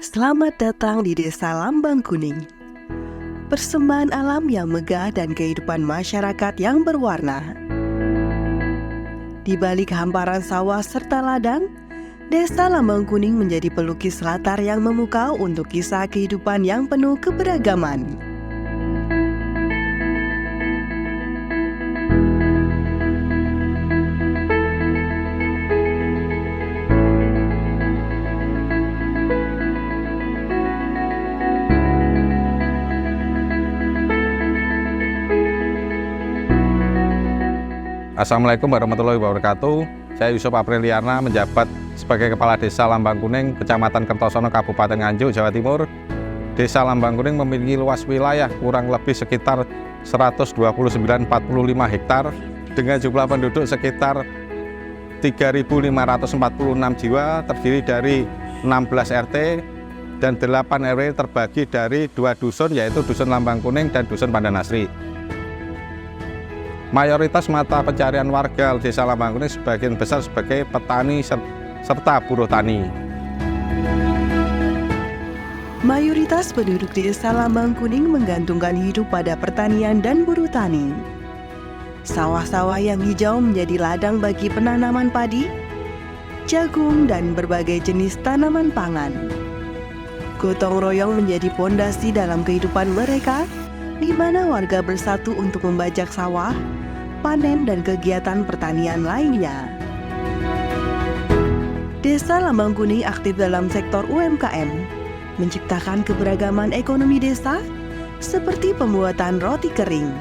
Selamat datang di Desa Lambang Kuning. Persembahan alam yang megah dan kehidupan masyarakat yang berwarna. Di balik hamparan sawah serta ladang, Desa Lambang Kuning menjadi pelukis latar yang memukau untuk kisah kehidupan yang penuh keberagaman. Assalamualaikum warahmatullahi wabarakatuh. Saya Yusuf Apriliana menjabat sebagai Kepala Desa Lambang Kuning, Kecamatan Kertosono, Kabupaten Nganjuk, Jawa Timur. Desa Lambang Kuning memiliki luas wilayah kurang lebih sekitar 129,45 hektar dengan jumlah penduduk sekitar 3.546 jiwa, terdiri dari 16 RT dan 8 RW terbagi dari 2 dusun, yaitu Dusun Lambang Kuning dan Dusun Pandanasri. Mayoritas mata pencarian warga Desa Lambang Kuning sebagian besar sebagai petani serta buruh tani. Mayoritas penduduk Desa Lambang Kuning menggantungkan hidup pada pertanian dan buruh tani. Sawah-sawah yang hijau menjadi ladang bagi penanaman padi, jagung, dan berbagai jenis tanaman pangan. Gotong royong menjadi pondasi dalam kehidupan mereka, di mana warga bersatu untuk membajak sawah, panen, dan kegiatan pertanian lainnya. Desa Lambang Kuning aktif dalam sektor UMKM, menciptakan keberagaman ekonomi desa seperti pembuatan roti kering.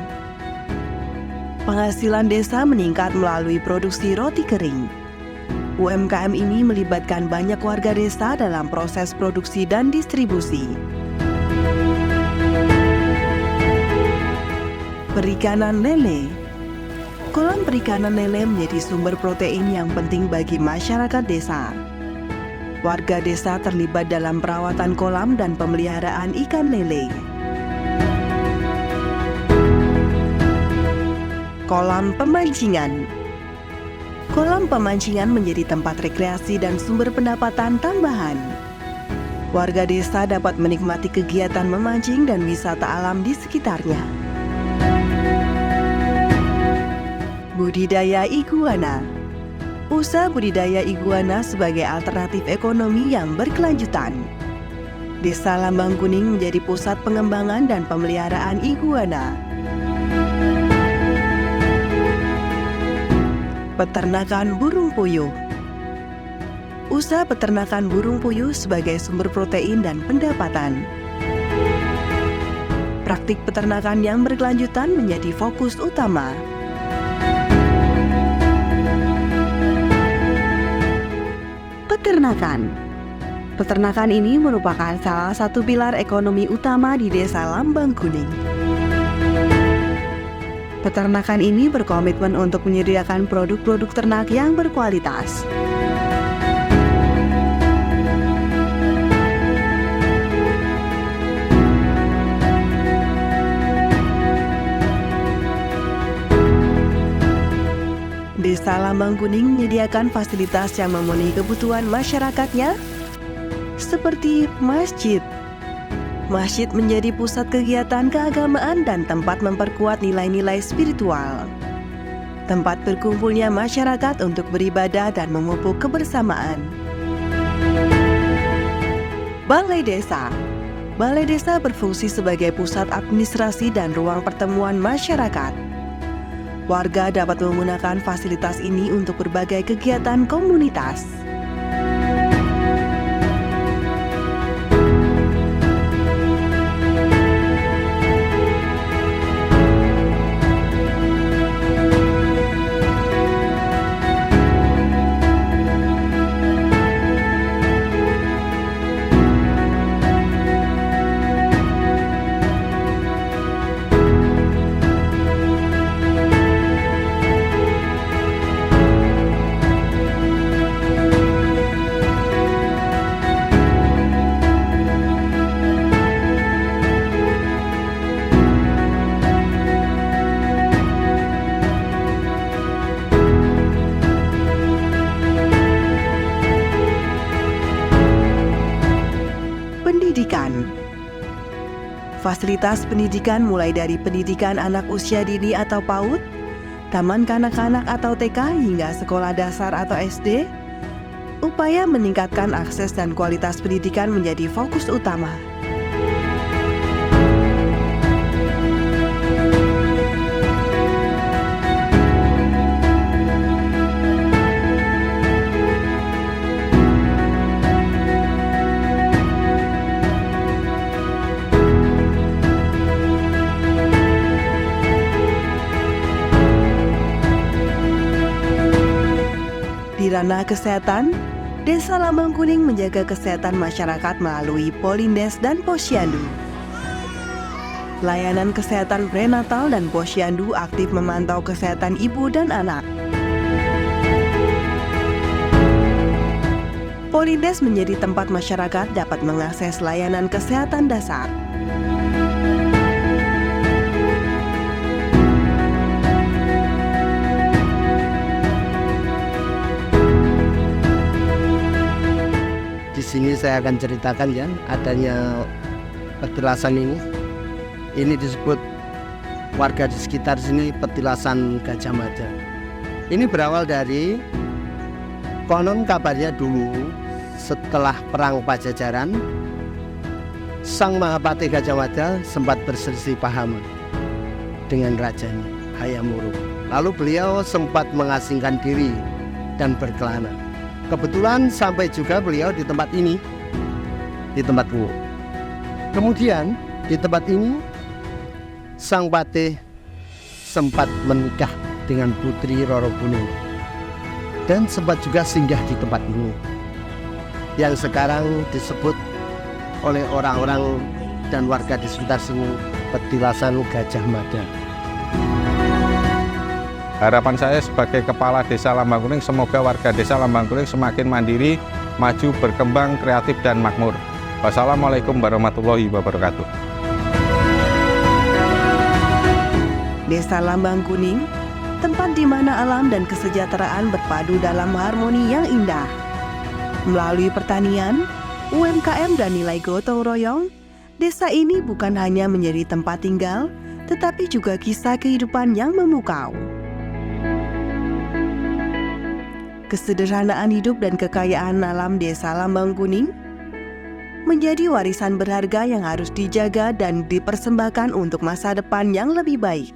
Penghasilan desa meningkat melalui produksi roti kering. UMKM ini melibatkan banyak warga desa dalam proses produksi dan distribusi. Perikanan lele. Kolam perikanan lele menjadi sumber protein yang penting bagi masyarakat desa. Warga desa terlibat dalam perawatan kolam dan pemeliharaan ikan lele. Kolam pemancingan. Kolam pemancingan menjadi tempat rekreasi dan sumber pendapatan tambahan. Warga desa dapat menikmati kegiatan memancing dan wisata alam di sekitarnya. Budidaya iguana. Usaha budidaya iguana sebagai alternatif ekonomi yang berkelanjutan. Desa Lambang Kuning menjadi pusat pengembangan dan pemeliharaan iguana. Peternakan burung puyuh. Usaha peternakan burung puyuh sebagai sumber protein dan pendapatan. Praktik peternakan yang berkelanjutan menjadi fokus utama. Peternakan ini merupakan salah satu pilar ekonomi utama di Desa Lambang Kuning. Peternakan ini berkomitmen untuk menyediakan produk-produk ternak yang berkualitas. Desa Lambang Kuning menyediakan fasilitas yang memenuhi kebutuhan masyarakatnya, seperti masjid. Masjid menjadi pusat kegiatan keagamaan dan tempat memperkuat nilai-nilai spiritual. Tempat berkumpulnya masyarakat untuk beribadah dan memupuk kebersamaan. Balai Desa. Balai Desa berfungsi sebagai pusat administrasi dan ruang pertemuan masyarakat. Warga dapat menggunakan fasilitas ini untuk berbagai kegiatan komunitas. pendidikan. Fasilitas pendidikan mulai dari pendidikan anak usia dini atau PAUD, taman kanak-kanak atau TK hingga sekolah dasar atau SD, upaya meningkatkan akses dan kualitas pendidikan menjadi fokus utama. Di ranah kesehatan, Desa Lambang Kuning menjaga kesehatan masyarakat melalui Polindes dan Posyandu. Layanan kesehatan prenatal dan posyandu aktif memantau kesehatan ibu dan anak. Polindes menjadi tempat masyarakat dapat mengakses layanan kesehatan dasar. Di sini saya akan ceritakan ya adanya petilasan ini. Ini disebut warga di sekitar sini petilasan Gajah Mada. Ini berawal dari konon kabarnya dulu setelah perang Pajajaran, Sang Mahapati Gajah Mada sempat berselisih paham dengan rajanya Hayam Wuruk. Lalu beliau sempat mengasingkan diri dan berkelana. Kebetulan sampai juga beliau di tempat ini, di tempat Wuruk. Kemudian di tempat ini Sang Patih sempat menikah dengan putri Roro Kuning dan sempat juga singgah di tempat ini yang sekarang disebut oleh orang-orang dan warga di sekitar sini petilasan Gajah Mada. Harapan saya sebagai Kepala Desa Lambang Kuning, semoga warga Desa Lambang Kuning semakin mandiri, maju, berkembang, kreatif, dan makmur. Wassalamualaikum warahmatullahi wabarakatuh. Desa Lambang Kuning, tempat di mana alam dan kesejahteraan berpadu dalam harmoni yang indah. Melalui pertanian, UMKM, dan nilai gotong royong, desa ini bukan hanya menjadi tempat tinggal, tetapi juga kisah kehidupan yang memukau. Kesederhanaan hidup dan kekayaan alam Desa Lambang Kuning menjadi warisan berharga yang harus dijaga dan dipersembahkan untuk masa depan yang lebih baik.